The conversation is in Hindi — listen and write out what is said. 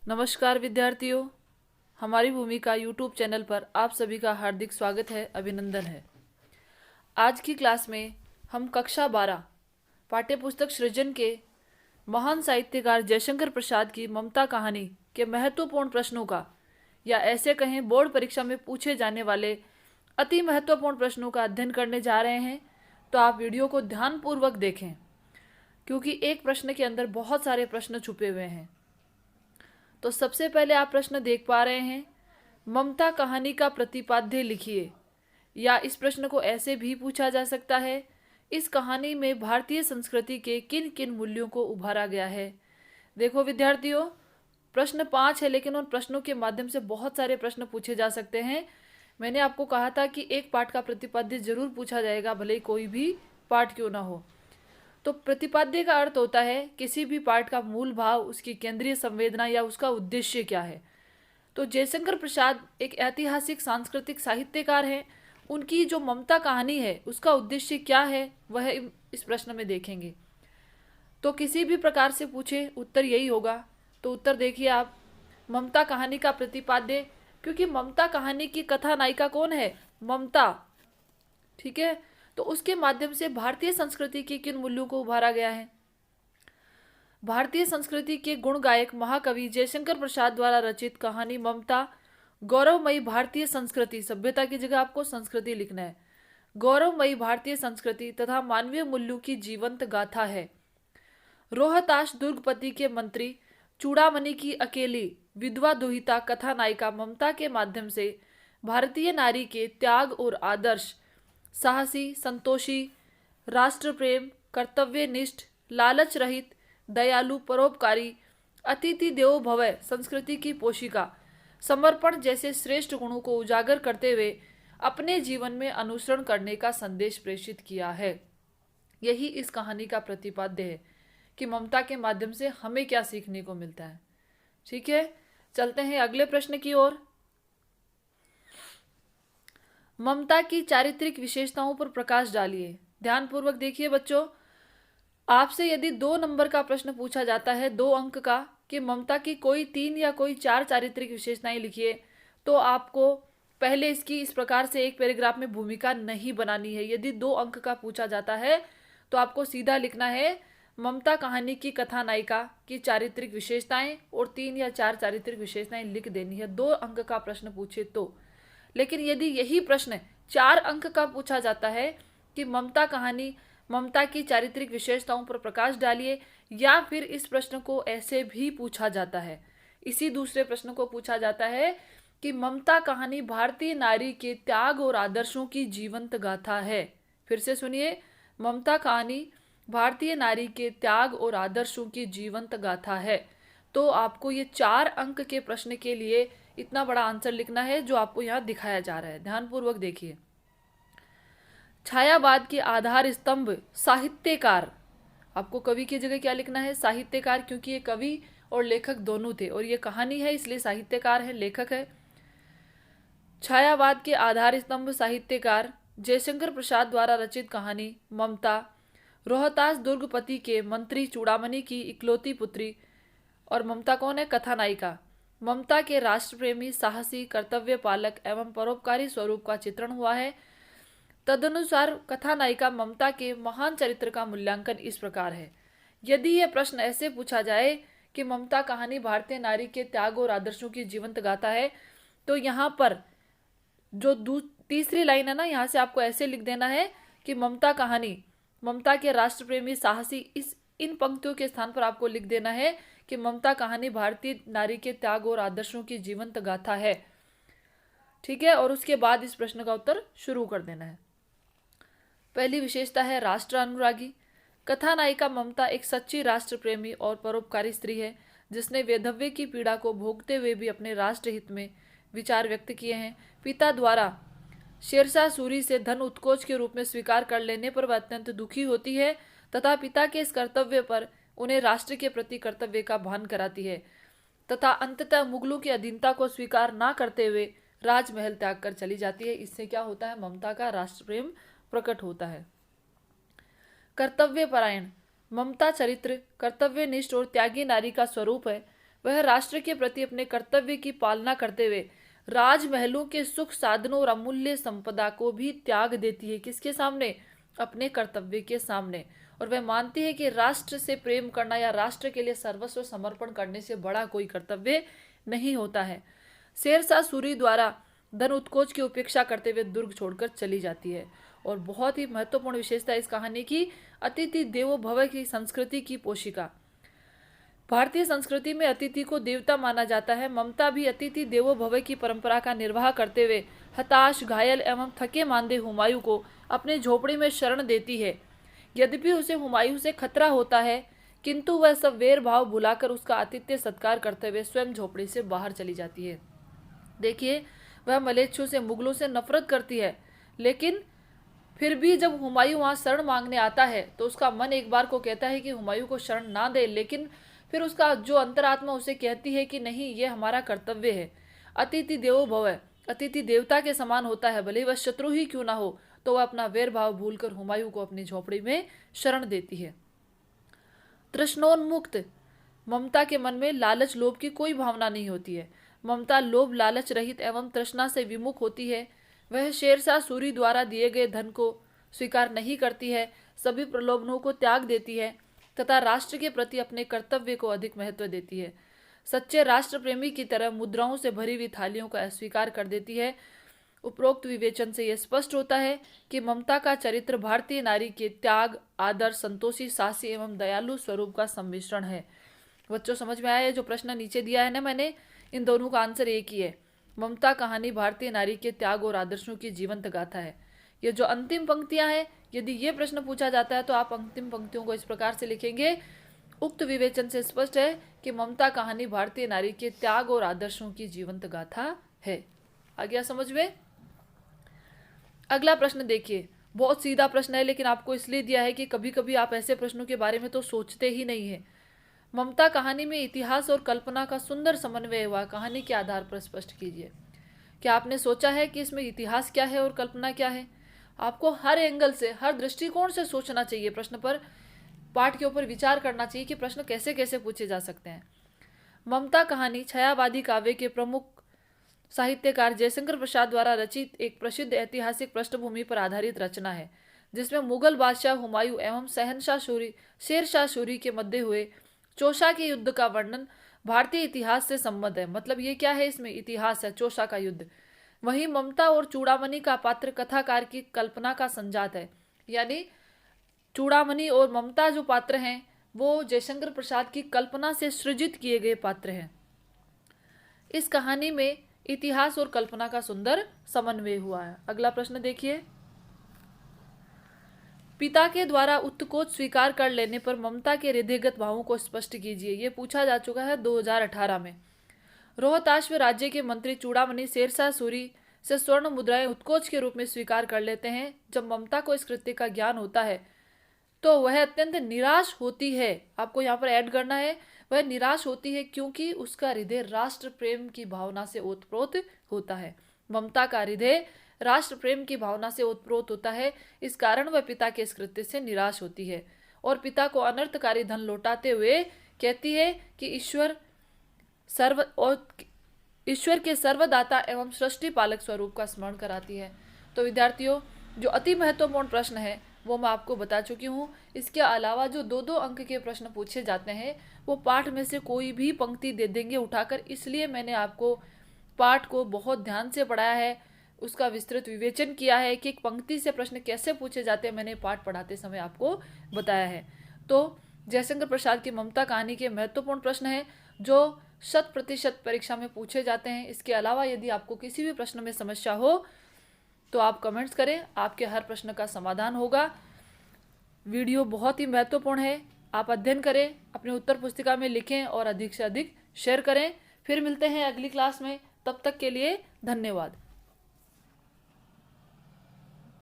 नमस्कार विद्यार्थियों, हमारी भूमिका यूट्यूब चैनल पर आप सभी का हार्दिक स्वागत है, अभिनंदन है। आज की क्लास में हम कक्षा 12 पाठ्यपुस्तक सृजन के महान साहित्यकार जयशंकर प्रसाद की ममता कहानी के महत्वपूर्ण प्रश्नों का, या ऐसे कहें बोर्ड परीक्षा में पूछे जाने वाले अति महत्वपूर्ण प्रश्नों का अध्ययन करने जा रहे हैं। तो आप वीडियो को ध्यानपूर्वक देखें, क्योंकि एक प्रश्न के अंदर बहुत सारे प्रश्न छुपे हुए हैं। तो सबसे पहले आप प्रश्न देख पा रहे हैं, ममता कहानी का प्रतिपाद्य लिखिए। या इस प्रश्न को ऐसे भी पूछा जा सकता है, इस कहानी में भारतीय संस्कृति के किन किन मूल्यों को उभारा गया है। देखो विद्यार्थियों, प्रश्न 5 है, लेकिन उन प्रश्नों के माध्यम से बहुत सारे प्रश्न पूछे जा सकते हैं। मैंने आपको कहा था कि एक पाठ का प्रतिपाद्य जरूर पूछा जाएगा, भले ही कोई भी पाठ क्यों ना हो। तो प्रतिपाद्य का अर्थ होता है किसी भी पाठ का मूल भाव, उसकी केंद्रीय संवेदना या उसका उद्देश्य क्या है। तो जयशंकर प्रसाद एक ऐतिहासिक सांस्कृतिक साहित्यकार हैं। उनकी जो ममता कहानी है उसका उद्देश्य क्या है, वह इस प्रश्न में देखेंगे। तो किसी भी प्रकार से पूछे उत्तर यही होगा। तो उत्तर देखिए आप, ममता कहानी का प्रतिपाद्य, क्योंकि ममता कहानी की कथा नायिका कौन है? ममता। ठीक है, तो उसके माध्यम से भारतीय संस्कृति के किन मूल्यों को उभारा गया है। भारतीय संस्कृति के गुण गायक महाकवि जयशंकर प्रसाद द्वारा रचित कहानी ममता गौरवमयी भारतीय संस्कृति, सभ्यता की जगह आपको संस्कृति लिखना है, गौरवमयी भारतीय संस्कृति तथा मानवीय मूल्यों की जीवंत गाथा है। रोहताश दुर्गपति के मंत्री चूड़ामणि की अकेली विधवा दुहिता कथा नायिका ममता के माध्यम से भारतीय नारी के त्याग और आदर्श, साहसी, संतोषी, राष्ट्र प्रेम, कर्तव्यनिष्ठ, लालच रहित, दयालु, परोपकारी, अतिथि देवो भव संस्कृति की पोषिका, समर्पण जैसे श्रेष्ठ गुणों को उजागर करते हुए अपने जीवन में अनुसरण करने का संदेश प्रेषित किया है। यही इस कहानी का प्रतिपाद्य है कि ममता के माध्यम से हमें क्या सीखने को मिलता है। ठीक है, चलते हैं अगले प्रश्न की ओर। ममता की चारित्रिक विशेषताओं पर प्रकाश डालिए। ध्यानपूर्वक देखिए बच्चों, आपसे यदि 2 नंबर का प्रश्न पूछा जाता है, 2 अंक का, कि ममता की कोई 3 या कोई 4 चारित्रिक विशेषताएं लिखिए, तो आपको पहले इसकी इस प्रकार से एक पैराग्राफ में भूमिका नहीं बनानी है। यदि 2 अंक का पूछा जाता है तो आपको सीधा लिखना है ममता कहानी की कथा नायिका की चारित्रिक विशेषताएं, और 3 या 4 चारित्रिक विशेषताएं लिख देनी है 2 अंक का प्रश्न पूछे तो। लेकिन यदि यही प्रश्न 4 अंक का पूछा जाता है कि ममता की चारित्रिक विशेषताओं पर प्रकाश डालिए, या फिर इस प्रश्न को ऐसे भी पूछा जाता है, इसी दूसरे प्रश्न को पूछा जाता है कि ममता कहानी भारतीय नारी के त्याग और आदर्शों की जीवंत गाथा है। फिर से सुनिए, ममता कहानी भारतीय नारी के त्याग और आदर्शों की जीवंत गाथा है। तो आपको ये 4 अंक के प्रश्न के लिए इतना बड़ा आंसर लिखना है जो आपको यहाँ दिखाया जा रहा है। ध्यानपूर्वक देखिए, छायावाद के आधार स्तंभ साहित्यकार, आपको कवि की जगह क्या लिखना है? साहित्यकार, क्योंकि ये कवि और लेखक दोनों थे, और ये कहानी है इसलिए साहित्यकार है, लेखक है। छायावाद के आधार स्तंभ साहित्यकार जयशंकर प्रसाद द्वारा रचित कहानी ममता रोहतास दुर्गपति के मंत्री चूड़ामणि की इकलौती पुत्री, और ममता कौन है? कथा नायिका। ममता के राष्ट्र प्रेमी, साहसी, कर्तव्य पालक एवं परोपकारी स्वरूप का चित्रण हुआ है। तदनुसार कथा नायिका ममता के महान चरित्र का मूल्यांकन इस प्रकार है। यदि यह प्रश्न ऐसे पूछा जाए कि ममता कहानी भारतीय नारी के त्याग और आदर्शों की जीवंत गाथा है, तो यहाँ पर जो तीसरी लाइन है ना, यहाँ से आपको ऐसे लिख देना है कि ममता कहानी, ममता के राष्ट्र प्रेमी, साहसी, इन पंक्तियों के स्थान पर आपको लिख देना है कि ममता कहानी भारतीय नारी के त्याग और आदर्शों की जीवंत गाथा है। ठीक है, और उसके बाद इस प्रश्न का उत्तर शुरू कर देना है। पहली विशेषता है राष्ट्र अनुरागी। कथा नायिका ममता एक सच्ची राष्ट्र प्रेमी और परोपकारी स्त्री है, जिसने वैधव्य की पीड़ा को भोगते हुए भी अपने राष्ट्र हित में विचार व्यक्त किए हैं। पिता द्वारा शेरशाह सूरी से धन उत्कोच के रूप में स्वीकार कर लेने पर वह अत्यंत दुखी होती है, तथा पिता के इस कर्तव्य पर उन्हें राष्ट्र के प्रति कर्तव्य का भान कराती है, तथा अंततः मुगलों की अधीनता को स्वीकार न करते हुए राजमहल त्याग कर चली जाती है। इससे क्या होता है? ममता का राष्ट्र प्रेम प्रकट होता है। कर्तव्य परायण, ममता चरित्र कर्तव्यनिष्ठ और त्यागी नारी का स्वरूप है। वह राष्ट्र के प्रति अपने कर्तव्य की पालना करते हुए राजमहलों के सुख साधनों और अमूल्य संपदा को भी त्याग देती है। किसके सामने? अपने कर्तव्य के सामने। और वह मानती है कि राष्ट्र से प्रेम करना या राष्ट्र के लिए सर्वस्व समर्पण करने से बड़ा कोई कर्तव्य नहीं होता है। शेरशाह सूरी द्वारा धन उत्कोच की उपेक्षा करते हुए दुर्ग छोड़कर चली जाती है। और बहुत ही महत्वपूर्ण विशेषता इस कहानी की, अतिथि देवो भव की संस्कृति की पोषिका। भारतीय संस्कृति में अतिथि को देवता माना जाता है। ममता भी अतिथि देवो भव की परंपरा का निर्वाह करते हुए हताश, घायल एवं थके मांदे हुमायूं को अपने झोपड़ी में शरण देती है। यद्यपि उसे हुमायूं से खतरा होता है, किंतु वह सब वेर भाव भुलाकर उसका आतिथ्य सत्कार करते हुए स्वयं झोपड़ी से बाहर चली जाती है। देखिए, वह मलेच्छु से, मुगलों से नफरत करती है, लेकिन फिर भी जब हुमायूं वहां शरण मांगने आता है तो उसका मन एक बार को कहता है कि हुमायूं को शरण ना दे, लेकिन फिर उसका जो अंतरात्मा उसे कहती है कि नहीं, ये हमारा कर्तव्य है। अतिथि देवो भव, अतिथि देवता के समान होता है, भले वह शत्रु ही क्यों ना हो, तो वह अपना वैर भाव भूलकर हुमायूं को अपनी झोपड़ी में शरण देती है। तृष्णोन्मुक्त ममता के मन में लालच लोभ की कोई भावना नहीं होती है। ममता लोभ लालच रहित एवं तृष्णा से विमुख होती है। वह शेरशाह सूरी द्वारा दिए गए धन को स्वीकार नहीं करती है, सभी प्रलोभनों को त्याग देती है तथा राष्ट्र के प्रति अपने कर्तव्य को अधिक महत्व देती है। सच्चे राष्ट्र प्रेमी की तरह मुद्राओं से भरी हुई थालियों का अस्वीकार कर देती है। उपरोक्त विवेचन से यह स्पष्ट होता है कि ममता का चरित्र भारतीय नारी के त्याग, आदर, संतोषी, साहसी एवं दयालु स्वरूप का सम्मिश्रण है। बच्चों, समझ में आया? जो प्रश्न नीचे दिया है ना मैंने, इन दोनों का आंसर एक ही है। ममता कहानी भारतीय नारी के त्याग और आदर्शों की जीवंत गाथा है। ये जो अंतिम पंक्तियां हैं, यदि ये प्रश्न पूछा जाता है तो आप अंतिम पंक्तियों को इस प्रकार से लिखेंगे। उक्त विवेचन से स्पष्ट है कि ममता कहानी भारतीय नारी के त्याग और आदर्शों की जीवंत गाथा है। आ गया समझ में? अगला प्रश्न देखिए, बहुत सीधा प्रश्न है, लेकिन आपको इसलिए दिया है कि कभी कभी आप ऐसे प्रश्नों के बारे में तो सोचते ही नहीं है। ममता कहानी में इतिहास और कल्पना का सुंदर समन्वय हुआ, कहानी के आधार पर स्पष्ट कीजिए। क्या आपने सोचा है कि इसमें इतिहास क्या है और कल्पना क्या है? आपको हर एंगल से, हर दृष्टिकोण से सोचना चाहिए। प्रश्न पर, पाठ के ऊपर विचार करना चाहिए कि प्रश्न कैसे कैसे पूछे जा सकते हैं। ममता कहानी छायावादी काव्य के प्रमुख साहित्यकार जयशंकर प्रसाद द्वारा रचित एक प्रसिद्ध ऐतिहासिक पृष्ठभूमि पर आधारित रचना है, जिसमें मुगल बादशाह हुमायूं एवं शेरशाह सूरी के मध्य हुए चौसा के युद्ध का वर्णन भारतीय इतिहास से संबद्ध है। मतलब ये क्या है? इसमें इतिहास है, चौसा का युद्ध। वहीं ममता और चूड़ामणि का पात्र कथाकार की कल्पना का संजात है, यानी चूड़ामणि और ममता जो पात्र हैं वो जयशंकर प्रसाद की कल्पना से सृजित किए गए पात्र हैं। इस कहानी में इतिहास और कल्पना का सुंदर समन्वय हुआ है। अगला प्रश्न देखिए, पिता के द्वारा उत्कोच स्वीकार कर लेने पर ममता के हृदयगत भावों को स्पष्ट कीजिए। ये पूछा जा चुका है 2018 में। रोहताश में राज्य के मंत्री चूड़ामणि शेरशाह सूरी से स्वर्ण मुद्राएं उत्कोच के रूप में स्वीकार कर लेते हैं। जब ममता को इस कृत्य का ज्ञान होता है तो वह अत्यंत निराश होती है। आपको यहाँ पर ऐड करना है, वह निराश होती है क्योंकि उसका हृदय राष्ट्र प्रेम की भावना से ओतप्रोत होता है। ममता का हृदय राष्ट्र प्रेम की भावना से ओतप्रोत होता है, इस कारण वह पिता के इस कृत्य से निराश होती है और पिता को अनर्थकारी धन लौटाते हुए कहती है कि ईश्वर के सर्वदाता एवं सृष्टि पालक स्वरूप का स्मरण कराती है। तो विद्यार्थियों, जो अति महत्वपूर्ण प्रश्न है वो मैं आपको बता चुकी हूँ। इसके अलावा जो 2-2 अंक के प्रश्न पूछे जाते हैं वो पाठ में से कोई भी पंक्ति दे देंगे उठाकर, इसलिए मैंने आपको पाठ को बहुत ध्यान से पढ़ाया है, उसका विस्तृत विवेचन किया है कि एक पंक्ति से प्रश्न कैसे पूछे जाते हैं, मैंने पाठ पढ़ाते समय आपको बताया है। तो जयशंकर प्रसाद की ममता कहानी के महत्वपूर्ण प्रश्न हैं जो 100% परीक्षा में पूछे जाते हैं। इसके अलावा यदि आपको किसी भी प्रश्न में समस्या हो तो आप कमेंट्स करें, आपके हर प्रश्न का समाधान होगा। वीडियो बहुत ही महत्वपूर्ण है, आप अध्ययन करें, अपनी उत्तर पुस्तिका में लिखें और अधिक से अधिक शेयर करें। फिर मिलते हैं अगली क्लास में, तब तक के लिए धन्यवाद।